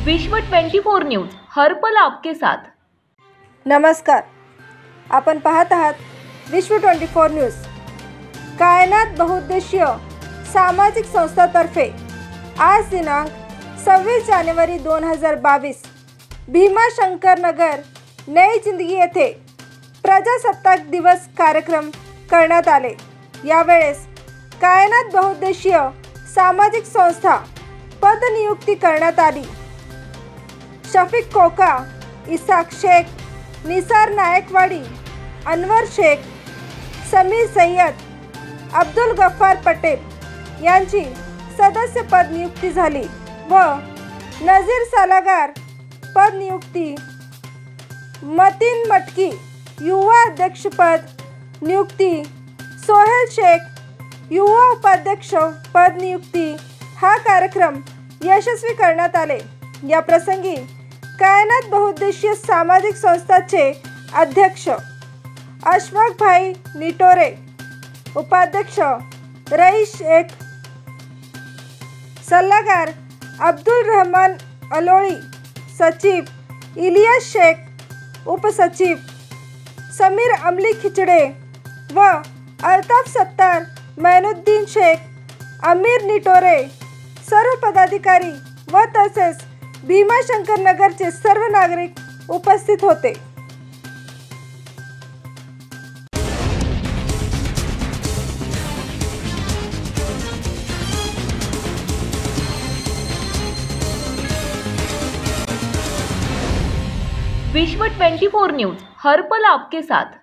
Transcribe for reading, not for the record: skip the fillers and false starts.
विश्व 24 न्यूज हर पल आपके साथ। नमस्कार, आपण पाहत आहात विश्व 24 न्यूज। कायनात बहुउद्देशीय सामाजिक संस्थातर्फे आज दिनांक 26 जानेवारी 2022 भीमाशंकर नगर नई जिंदगी येथे प्रजासत्ताक दिवस कार्यक्रम करण्यात आले। यावेळेस कायनात बहुउद्देशीय सामाजिक संस्था पदनियुक्ती करण्यात आली। शफीक कोका, इसाक शेख, निसार नायकवाडी, अनवर शेख, समीर सय्यद, अब्दुल गफ्फार पटेल यांची सदस्यपद नियुक्ती झाली व नजीर सालागार पद नियुक्ती, मतीन मटकी युवा अध्यक्षपद नियुक्ती, सोहेल शेख युवा उपाध्यक्ष पद नियुक्ती हा कार्यक्रम यशस्वी करण्यात आले। या प्रसंगी कायनात बहुउद्देशीय सामाजिक संस्थाचे अध्यक्ष अशफाक भाई निटोरे, उपाध्यक्ष रईस शेख, सल्लागार अब्दुल रहमान अलोळी, सचिव इलियास शेख, उपसचिव समीर अमली खिचडे व अल्ताफ सत्तार, मैनुद्दीन शेख, अमीर निटोरे, सर्व पदाधिकारी व तसेच भीमाशंकर नगरचे सर्व नागरिक उपस्थित होते। विश्व 24 न्यूज हर पल आपके साथ।